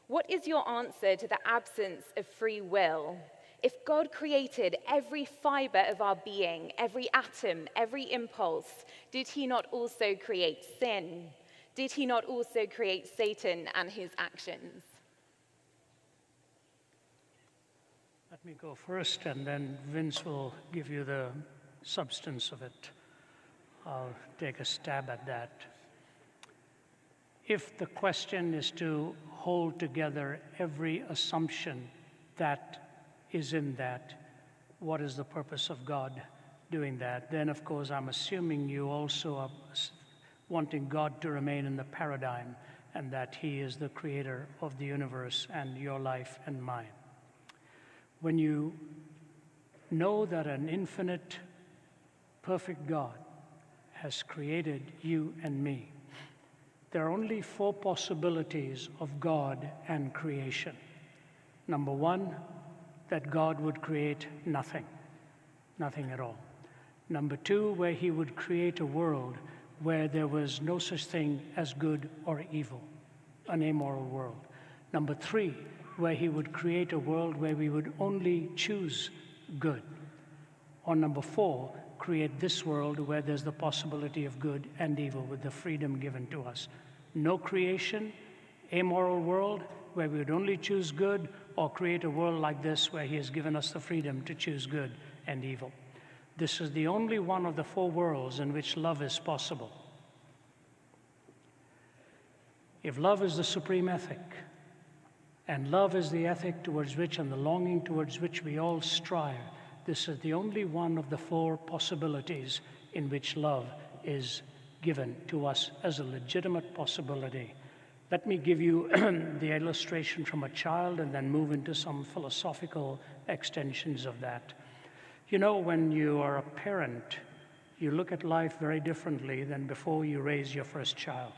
What is your answer to the absence of free will? If God created every fiber of our being, every atom, every impulse, did he not also create sin? Did he not also create Satan and his actions? Let me go first, and then Vince will give you the substance of it. I'll take a stab at that. If the question is to hold together every assumption that is in that, what is the purpose of God doing that? Then, of course, I'm assuming you also are wanting God to remain in the paradigm and that he is the creator of the universe and your life and mine. When you know that an infinite, perfect God has created you and me, there are only 4 possibilities of God and creation. Number 1, that God would create nothing at all. Number 2, where he would create a world where there was no such thing as good or evil, an amoral world. Number 3, where he would create a world where we would only choose good. Or number 4, create this world where there's the possibility of good and evil with the freedom given to us. No creation, amoral world where we would only choose good, or create a world like this where he has given us the freedom to choose good and evil. This is the only one of the 4 worlds in which love is possible. If love is the supreme ethic, and love is the ethic towards which and the longing towards which we all strive, this is the only one of the 4 possibilities in which love is given to us as a legitimate possibility. Let me give you the illustration from a child and then move into some philosophical extensions of that. You know, when you are a parent, you look at life very differently than before you raise your first child.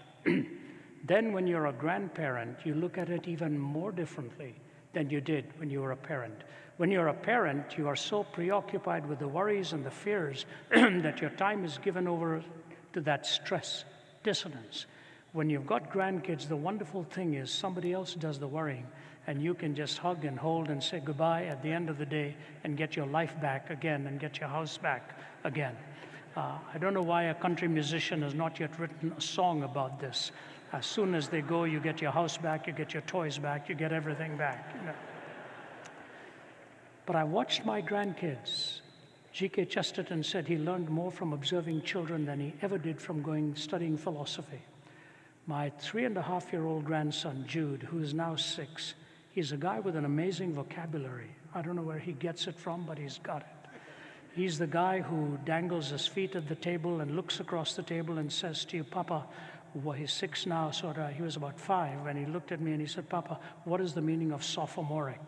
Then when you're a grandparent, you look at it even more differently than you did when you were a parent. When you're a parent, you are so preoccupied with the worries and the fears that your time is given over to that stress, dissonance. When you've got grandkids, the wonderful thing is somebody else does the worrying, and you can just hug and hold and say goodbye at the end of the day and get your life back again and get your house back again. I don't know why a country musician has not yet written a song about this. As soon as they go, you get your house back, you get your toys back, you get everything back. You know. But I watched my grandkids. G.K. Chesterton said he learned more from observing children than he ever did from studying philosophy. My 3.5-year-old grandson, Jude, who is now 6, he's a guy with an amazing vocabulary. I don't know where he gets it from, but he's got it. He's the guy who dangles his feet at the table and looks across the table and says to you, Papa, well, he's 6 now, so he was about 5, when he looked at me and he said, Papa, what is the meaning of sophomoric?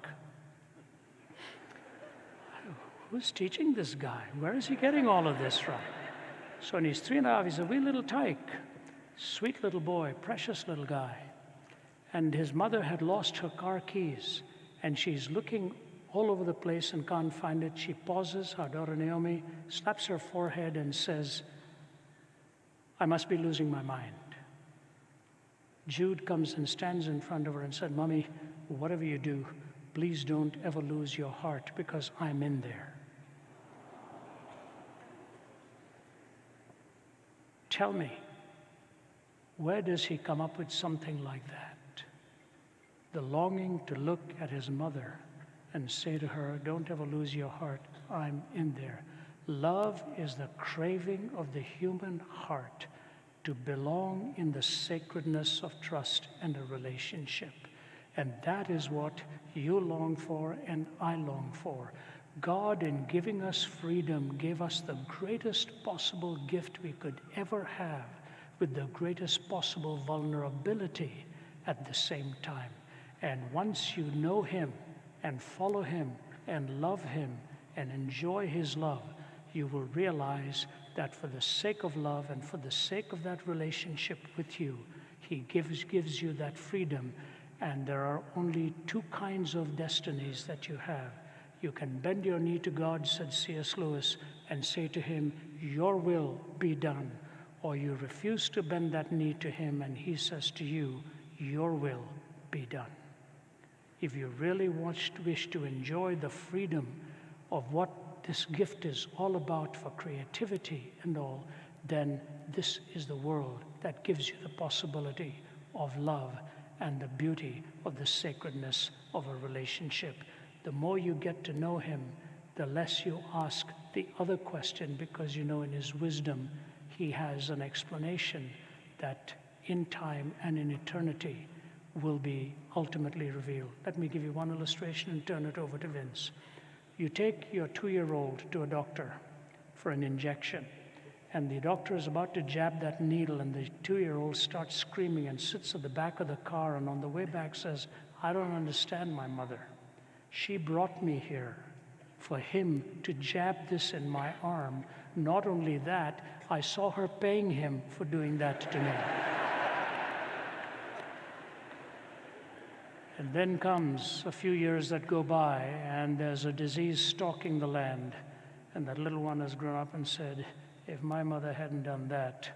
Who's teaching this guy? Where is he getting all of this from? So when he's 3.5, he's a wee little tyke. Sweet little boy, precious little guy. And his mother had lost her car keys, and she's looking all over the place and can't find it. She pauses, our daughter Naomi, slaps her forehead and says, I must be losing my mind. Jude comes and stands in front of her and said, Mommy, whatever you do, please don't ever lose your heart, because I'm in there. Tell me, where does he come up with something like that? The longing to look at his mother and say to her, don't ever lose your heart, I'm in there. Love is the craving of the human heart to belong in the sacredness of trust and a relationship. And that is what you long for and I long for. God, in giving us freedom, gave us the greatest possible gift we could ever have, with the greatest possible vulnerability at the same time. And once you know him and follow him and love him and enjoy his love, you will realize that for the sake of love and for the sake of that relationship with you, he gives you that freedom. And there are only 2 kinds of destinies that you have. You can bend your knee to God, said C.S. Lewis, and say to him, your will be done. Or you refuse to bend that knee to him, and he says to you, your will be done. If you really wish to enjoy the freedom of what this gift is all about for creativity and all, then this is the world that gives you the possibility of love and the beauty of the sacredness of a relationship. The more you get to know him, the less you ask the other question, because you know in his wisdom he has an explanation that in time and in eternity will be ultimately revealed. Let me give you one illustration and turn it over to Vince. You take your 2-year-old to a doctor for an injection, and the doctor is about to jab that needle, and the 2-year-old starts screaming and sits at the back of the car, and on the way back says, "I don't understand my mother. She brought me here for him to jab this in my arm. Not only that, I saw her paying him for doing that to me." And then comes a few years that go by, and there's a disease stalking the land, and that little one has grown up and said, "If my mother hadn't done that,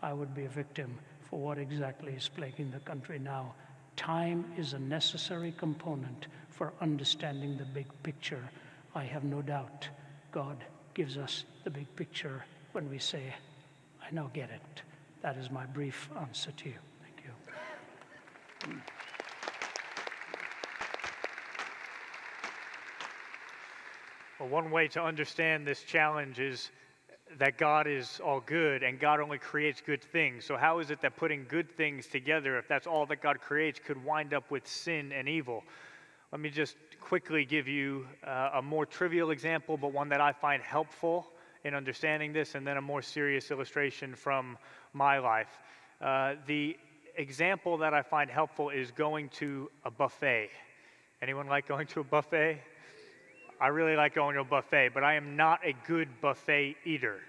I would be a victim for what exactly is plaguing the country now." Time is a necessary component for understanding the big picture. I have no doubt God gives us the big picture when we say, "I now get it." That is my brief answer to you. Thank you. Well, one way to understand this challenge is that God is all good and God only creates good things. So how is it that putting good things together, if that's all that God creates, could wind up with sin and evil? Let me just quickly give you a more trivial example, but one that I find helpful in understanding this, and then a more serious illustration from my life. The example that I find helpful is going to a buffet. Anyone like going to a buffet? I really like going to a buffet, but I am not a good buffet eater,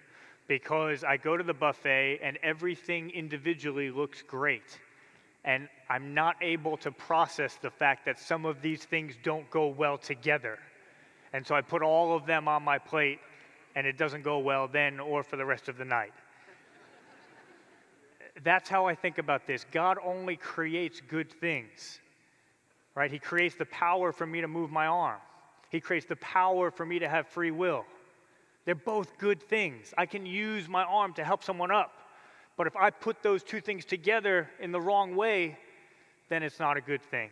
because I go to the buffet and everything individually looks great. And I'm not able to process the fact that some of these things don't go well together. And so I put all of them on my plate, and it doesn't go well then or for the rest of the night. That's how I think about this. God only creates good things, right? He creates the power for me to move my arm. He creates the power for me to have free will. They're both good things. I can use my arm to help someone up. But if I put those two things together in the wrong way, then it's not a good thing.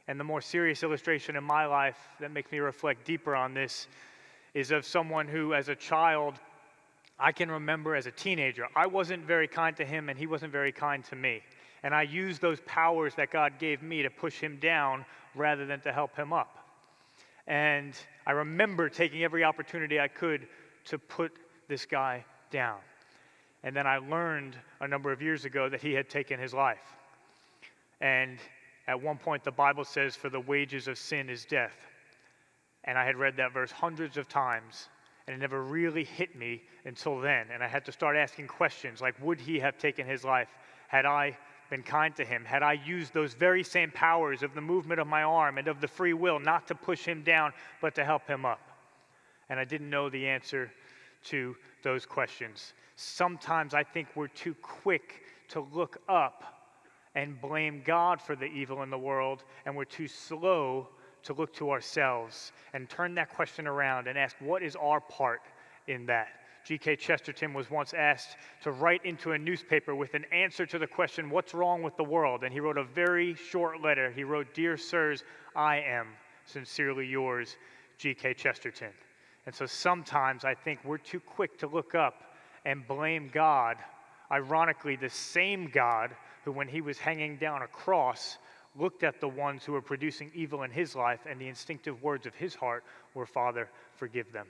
And the more serious illustration in my life that makes me reflect deeper on this is of someone who, as a child, I can remember as a teenager, I wasn't very kind to him and he wasn't very kind to me. And I used those powers that God gave me to push him down rather than to help him up. And I remember taking every opportunity I could to put this guy down. And then I learned a number of years ago that he had taken his life. And at one point the Bible says, "For the wages of sin is death." And I had read that verse hundreds of times, and it never really hit me until then. And I had to start asking questions like, would he have taken his life had I been kind to him? Had I used those very same powers of the movement of my arm and of the free will, not to push him down, but to help him up? And I didn't know the answer to those questions. Sometimes I think we're too quick to look up and blame God for the evil in the world, and we're too slow to look to ourselves and turn that question around and ask, what is our part in that? G.K. Chesterton was once asked to write into a newspaper with an answer to the question, what's wrong with the world? And he wrote a very short letter. He wrote, "Dear sirs, I am sincerely yours, G.K. Chesterton." And so sometimes I think we're too quick to look up and blame God, ironically the same God who, when he was hanging down a cross, looked at the ones who were producing evil in his life, and the instinctive words of his heart were, "Father, forgive them."